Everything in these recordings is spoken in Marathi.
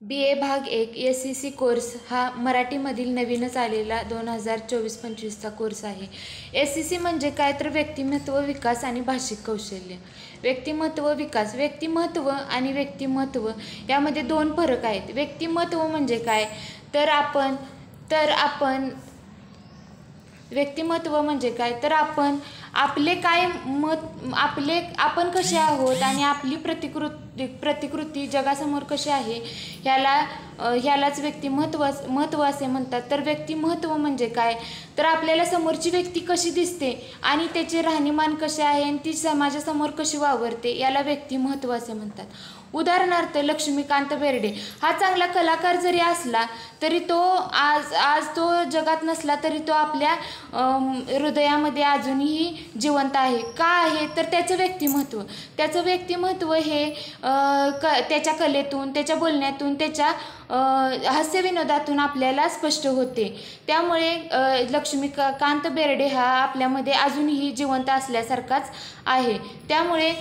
BA भाग 1 SEC कोर्स हा मराठीमधील नवीनच आलेला 2024-25चा कोर्स आहे. SEC म्हणजे काय तर व्यक्तिमत्व विकास आणि भाषिक कौशल्य. व्यक्तिमत्व विकास, व्यक्तिमत्व आणि व्यक्तिमत्व यामध्ये दोन फरक आहेत. व्यक्तिमत्व म्हणजे काय तर आपण व्यक्तिमत्व म्हणजे काय तर आपले काय मत आपण कसे आहोत आणि आपली प्रतिकृती जगासमोर कशी आहे ह्यालाच व्यक्तिमत्व असे म्हणतात. तर व्यक्तिमत्व म्हणजे काय तर आपल्याला समोरची व्यक्ती कशी दिसते आणि त्याचे राहणीमान कसे आहे आणि ती समाजासमोर कशी वावरते याला व्यक्तिमत्व असे म्हणतात. उदाहरणार्थ लक्ष्मीकांत बेर्डे हा चांगला कलाकार जरी असला तरी तो आज तो जगात नसला तरी तो आपल्या हृदयामध्ये अजूनही जिवंत आहे. का आहे तर त्याचं व्यक्तिमत्व हे त्याच्या कलेतून, त्याच्या बोलण्यातून, त्याच्या हास्यविनोदातून आपल्याला स्पष्ट होते. त्यामुळे लक्ष्मीकांत बेर्डे हा आपल्यामध्ये अजूनही जिवंत असल्यासारखाच आहे. त्यामुळे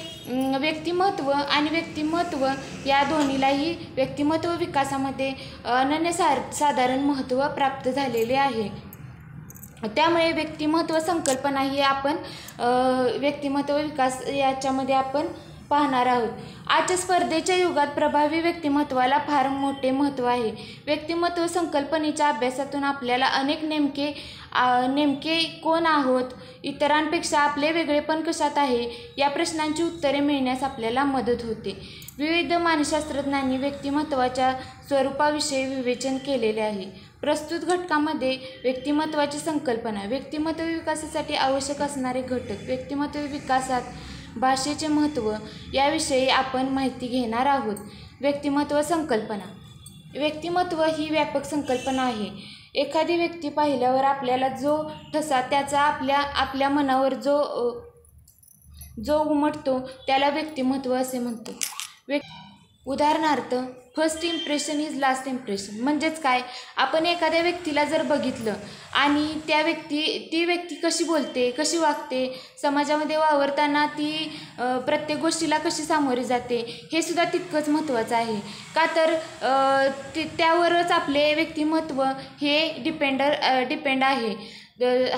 व्यक्तिमत्व आणि व्यक्तिमत्व या दोन्हीलाही व्यक्तिमत्व विकासामध्ये अनन्यसाधारण महत्त्व प्राप्त झालेले आहे. त्यामुळे व्यक्तिमत्व संकल्पना ही आपण व्यक्तिमत्व विकास याच्यामध्ये आपण पाहणार आहोत. आजच्या स्पर्धेच्या युगात प्रभावी व्यक्तिमत्वाला फार मोठे महत्त्व आहे. व्यक्तिमत्व संकल्पनेच्या अभ्यासातून आपल्याला अनेक नेमके कोण आहोत, इतरांपेक्षा आपले वेगळेपण कशात आहे या प्रश्नांची उत्तरे मिळण्यास आपल्याला मदत होते. विविध मानसशास्त्रज्ञांनी व्यक्तिमत्वाच्या स्वरूपाविषयी विवेचन केलेले आहे. प्रस्तुत घटकामध्ये व्यक्तिमत्वाची संकल्पना, व्यक्तिमत्व विकासासाठी आवश्यक असणारे घटक, व्यक्तिमत्व विकासात भाषेचे महत्त्व याविषयी आपण माहिती घेणार आहोत. व्यक्तिमत्व संकल्पना. व्यक्तिमत्व ही व्यापक संकल्पना आहे. एखादी व्यक्ती पाहिल्यावर आपल्याला जो ठसा त्याचा आपल्या मनावर जो उमटतो त्याला व्यक्तिमत्व असे म्हणतो. उदाहरणार्थ first impression is last impression. म्हणजेच काय, आपण एखाद्या व्यक्तीला जर बघितलं आणि ती व्यक्ती कशी बोलते, कशी वागते, समाजामध्ये वावरताना ती प्रत्येक गोष्टीला कशी सामोरी जाते हे सुद्धा तितकंच महत्त्वाचं आहे. का तर त्यावरच आपले व्यक्तिमत्व हे डिपेंड आहे.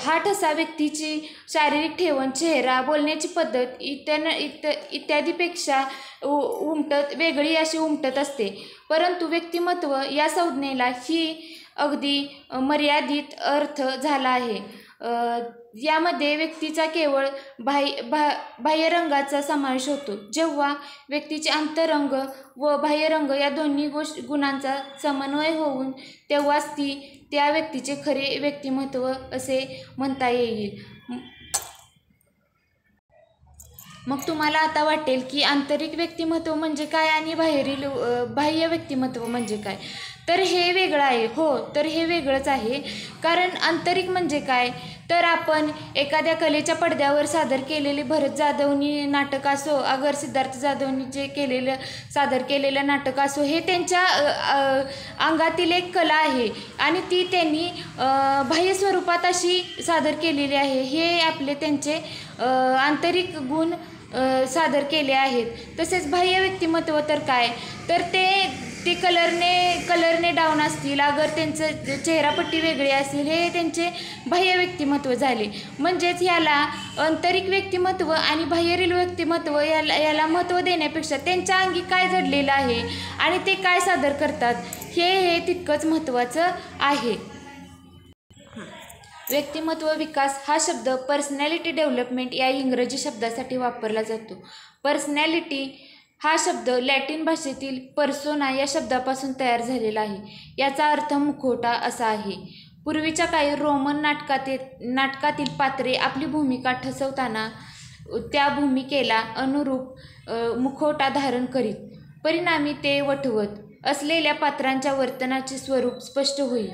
हा ठसा व्यक्तीची शारीरिक ठेवण, चेहरा, बोलण्याची पद्धत इत्यादीपेक्षा वेगळी अशी उमटत असते. परंतु व्यक्तिमत्व या संज्ञेला ही अगदी मर्यादित अर्थ झाला आहे. यामध्ये व्यक्तीचा केवळ बाह्यरंगाचा समावेश होतो. जेव्हा व्यक्तीचे अंतरंग व बाह्यरंग या दोन्ही गुणांचा समन्वय होऊन तेव्हाच त्या व्यक्तीचे खरे व्यक्तिमत्व असे म्हणता येईल. मग तुम्हाला आता वाटेल की आंतरिक व्यक्तिमत्व म्हणजे काय आणि बाह्य व्यक्तिमत्व म्हणजे काय. तर हे वेगळं आहे. हो, तर हे वेगळंच आहे. कारण आंतरिक म्हणजे काय तर आपण एखाद्या कलेच्या पडद्यावर सादर केलेले भरत जाधवनी नाटक असो, अगर सिद्धार्थ जाधवनी जे सादर केलेलं नाटक असो, हे त्यांच्या अंगातील एक कला आहे आणि ती त्यांनी बाह्य स्वरूपात अशी सादर केलेली आहे. हे आपले त्यांचे आंतरिक गुण सादर केले आहेत. तसेच बाह्य व्यक्तिमत्व तर काय तर ते कलरने डाऊन असतील, अगर त्यांचं चेहरापट्टी वेगळी असेल, हे त्यांचे बाह्य व्यक्तिमत्व झाले. म्हणजेच याला आंतरिक व्यक्तिमत्व आणि बाह्यरील व्यक्तिमत्व याला महत्त्व देण्यापेक्षा त्यांच्या अंगी काय जडलेलं आहे आणि ते काय सादर करतात हे तितकंच महत्त्वाचं आहे. व्यक्तिमत्व विकास हा शब्द पर्सनॅलिटी डेव्हलपमेंट या इंग्रजी शब्दासाठी वापरला जातो. पर्सनॅलिटी हा शब्द लॅटिन भाषेतील पर्सोना या शब्दापासून तयार झालेला आहे. याचा अर्थ मुखवटा असा आहे. पूर्वीच्या काळी रोमन नाटकातील पात्रे आपली भूमिका ठसवताना त्या भूमिकेला अनुरूप मुखवटा धारण करीत. परिणामी ते वठवत असलेल्या पात्रांच्या वर्तनाचे स्वरूप स्पष्ट होईल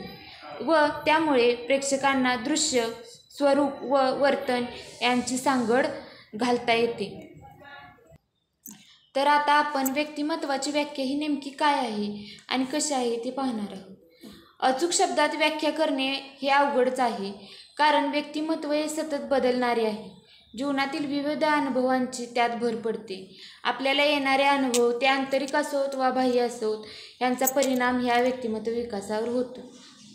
व त्यामुळे प्रेक्षकांना दृश्य, स्वरूप व वर्तन यांची सांगड घालता येते. तर आता आपण व्यक्तिमत्वाची व्याख्या ही नेमकी काय आहे आणि कशी आहे ते पाहणार आहोत. अचूक शब्दात व्याख्या करणे हे अवघडच आहे. कारण व्यक्तिमत्व हे सतत बदलणारे आहे. जीवनातील विविध अनुभवांची त्यात भर पडते. आपल्याला येणारे अनुभव ते आंतरिक असोत वा बाह्य असोत यांचा परिणाम ह्या व्यक्तिमत्व विकासावर होतो.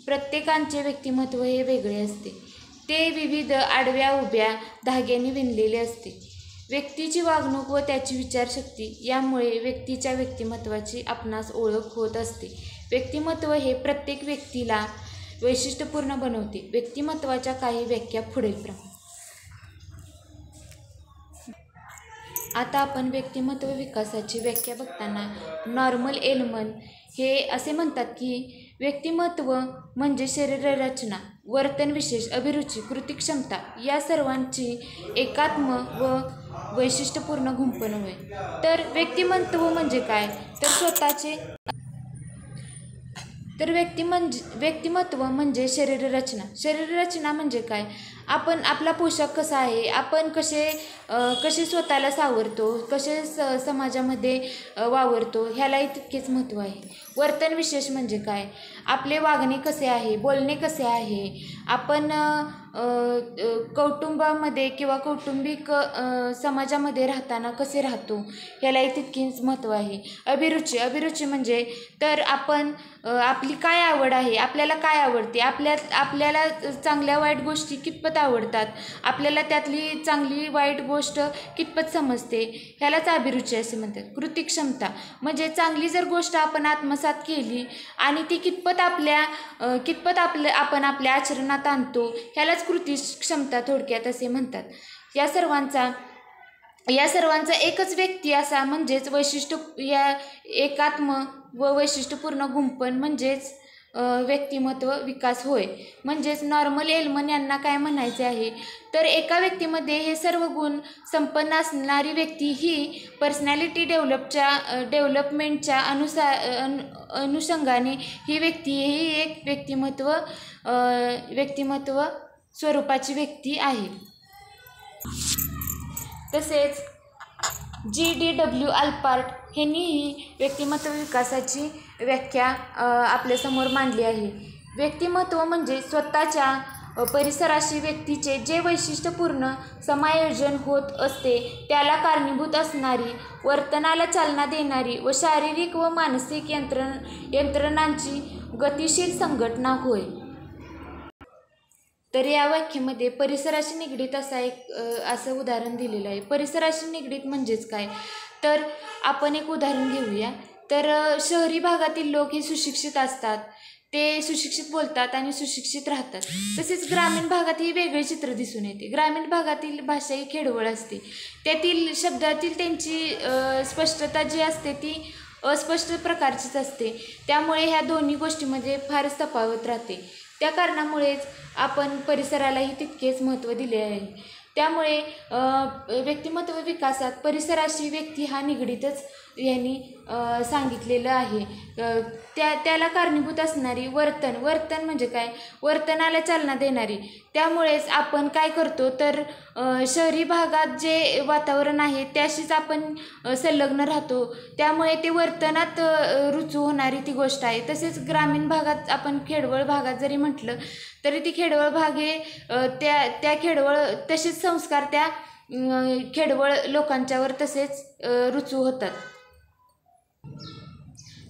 प्रत्येकाचे व्यक्तिमत्व हे वेगळे असते. ते विविध आडव्या उभ्या धाग्यांनी विणलेले असते. व्यक्तीची वागणूक व त्याची विचारशक्ती यामुळे व्यक्तीच्या व्यक्तिमत्वाची आपणास ओळख होत असते. व्यक्तिमत्व हे प्रत्येक व्यक्तीला वैशिष्ट्यपूर्ण बनवते. व्यक्तिमत्वाच्या काही व्याख्या पुढीलप्रमाणे. आता आपण व्यक्तिमत्व विकासाची व्याख्या बघताना नॉर्मन एल्मन हे असे म्हणतात की व्यक्तिमत्व म्हणजे शरीररचना, वर्तन विशेष, अभिरुची, कृती क्षमता या सर्वांची एकात्म व वैशिष्ट्यपूर्ण गुंफण होय. तर व्यक्तिमत्व म्हणजे काय तर स्वतःचे व्यक्तिमत्व म्हणजे शरीररचना म्हणजे काय, आपण आपला पोशाख कसा आहे, आपण कसे स्वतःला सावरतो, कसे समाजामध्ये वावरतो ह्यालाही तितकेच महत्त्व आहे. वर्तन विशेष म्हणजे काय, आपले वागणे कसे आहे, बोलणे कसे आहे, आपण कौटुंबामध्ये किंवा कौटुंबिक समाजामध्ये राहताना कसे राहतो ह्यालाही तितकेच महत्त्व आहे. अभिरुची म्हणजे तर आपण आपली काय आवड आहे, आपल्याला काय आवडते, आपल्याला चांगल्या वाईट गोष्टी कितपत आवडतात, आपल्याला त्यातली चांगली वाईट गोष्ट कितपत समजते ह्यालाच अभिरुची असे म्हणतात. कृती क्षमता म्हणजे चांगली जर गोष्ट आपण आत्मसात केली आणि ती कितपत आपण आपल्या आचरणात आणतो ह्यालाच कृती क्षमता थोडक्यात असे म्हणतात. या सर्वांचा एकच व्यक्ती असा म्हणजेच एकात्म व वैशिष्ट्यपूर्ण गुंफण म्हणजेच व्यक्तिमत्व विकास होय. म्हणजेच नॉर्मन एल्मन यांना काय म्हणायचे आहे तर एका व्यक्तीमध्ये हे सर्व गुण संपन्न असणारी व्यक्ती ही पर्सनॅलिटी डेव्हलपमेंटच्या अनुषंगाने ही व्यक्ती ही एक व्यक्तिमत्व स्वरूपाची व्यक्ती आहे. तसेच G.W. अल्पार्ट यांनीही व्यक्तिमत्व विकासाची व्याख्या आपल्यासमोर मांडली आहे. व्यक्तिमत्व म्हणजे स्वतःच्या परिसराशी व्यक्तीचे जे वैशिष्ट्यपूर्ण समायोजन होत असते त्याला कारणीभूत असणारी, वर्तनाला चालना देणारी व शारीरिक व मानसिक यंत्रणांची गतिशील संघटना होय. तर या व्याख्येमध्ये परिसराशी निगडीत असं उदाहरण दिलेलं आहे. परिसराशी निगडीत म्हणजेच काय तर आपण एक उदाहरण घेऊया. तर शहरी भागातील लोक हे सुशिक्षित असतात, ते सुशिक्षित बोलतात आणि सुशिक्षित राहतात. तसेच ग्रामीण भागात ही वेगळे चित्र दिसून येते. ग्रामीण भागातील भाषा ही खेडवळ असते, त्यातील शब्दातील त्यांची स्पष्टता जी असते ती अस्पष्ट प्रकारचीच असते. त्यामुळे ह्या दोन्ही गोष्टीमध्ये फारच तफावत राहते. त्या कारणामुळेच आपण परिसरालाही तितकेच महत्त्व दिले आहे. त्यामुळे व्यक्तिमत्व विकासात परिसराशी व्यक्ती हा निगडीतच यांनी सांगितलेलं आहे. त्याला कारणीभूत असणारी वर्तन म्हणजे काय, वर्तनाला चालना देणारी. त्यामुळेच आपण काय करतो तर शहरी भागात जे वातावरण आहे त्याशीच आपण संलग्न राहतो, त्यामुळे ते वर्तनात रुजू होणारी ती गोष्ट आहे. तसेच ग्रामीण भागात आपण खेडवळ भागात जरी म्हटलं तरी ती खेडवळ भाग हे त्या खेडवळ तसेच संस्कार त्या खेडवळ लोकांच्यावर तसेच रुजू होतात.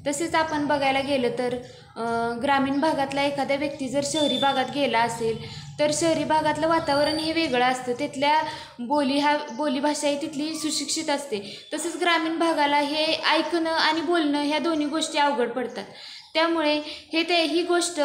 तसेच आपण बघायला गेलं तर ग्रामीण भागातला एखादा व्यक्ती जर शहरी भागात गेला असेल तर शहरी भागातलं वातावरण हे वेगळं असतं, तिथल्या बोलीभाषा ही तिथली सुशिक्षित असते. तसेच ग्रामीण भागाला हे ऐकणं आणि बोलणं ह्या दोन्ही गोष्टी अवघड पडतात. त्यामुळे ही गोष्ट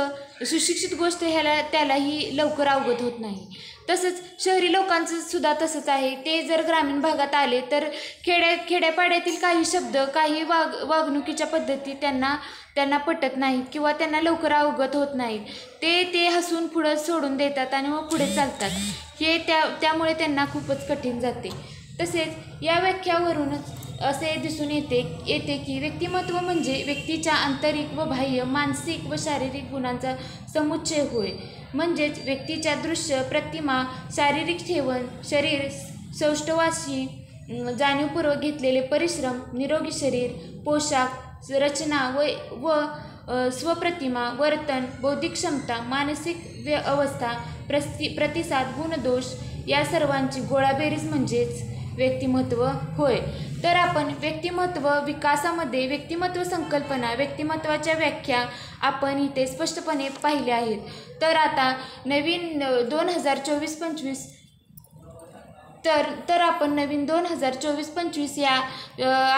सुशिक्षित गोष्ट त्यालाही लवकर अवगत होत नाही. तसंच शहरी लोकांचं सुद्धा तसंच आहे. ते जर ग्रामीण भागात आले तर खेड्यापाड्यातील काही शब्द, काही वागणुकीच्या पद्धती त्यांना पटत नाहीत किंवा त्यांना लवकर अवगत होत नाहीत. ते हसून पुढं सोडून देतात आणि मग पुढे चालतात. त्यामुळे त्यांना खूपच कठीण जाते. तसेच या व्याख्यावरूनच असे दिसून येते की व्यक्तिमत्व म्हणजे व्यक्तीच्या आंतरिक व बाह्य, मानसिक व शारीरिक गुणांचा समुच्चय होय. म्हणजेच व्यक्तीच्या दृश्य प्रतिमा, शारीरिक ठेवण, शरीर सौष्ठवाशी, जाणीवपूर्वक घेतलेले परिश्रम, निरोगी शरीर, पोशाख, रचना व स्वप्रतिमा, वर्तन, बौद्धिक क्षमता, मानसिक अवस्था, प्रतिसाद, गुणदोष या सर्वांची गोळाबेरीज म्हणजेच व्यक्तिमत्व होय. तर आपण व्यक्तिमत्व विकासामध्ये व्यक्तिमत्व संकल्पना, व्यक्तिमत्वाच्या व्याख्या आपण इथे स्पष्टपणे पाहिल्या आहेत. तर आता नवीन 2024-25 तर आपण नवीन 2024-25 या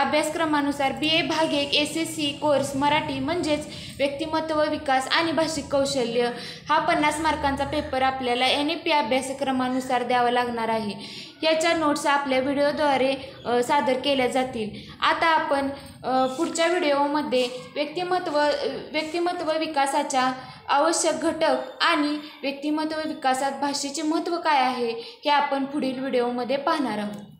अभ्यासक्रमानुसार BA भाग 1 SSC कोर्स मराठी म्हणजेच व्यक्तिमत्व विकास आणि भाषिक कौशल्य हा 50 मार्कांचा पेपर आपल्याला NEP अभ्यासक्रमानुसार द्यावा लागणार आहे. याच्या नोट्स आपल्या व्हिडिओद्वारे सादर केल्या जातील. आता आपण पुढच्या व्हिडिओमध्ये व्यक्तिमत्व विकासाच्या आवश्यक घटक आणि व्यक्तिमत्व विकासात भाषेचे महत्त्व काय आहे हे आपण पुढील व्हिडिओमध्ये पाहणार आहोत.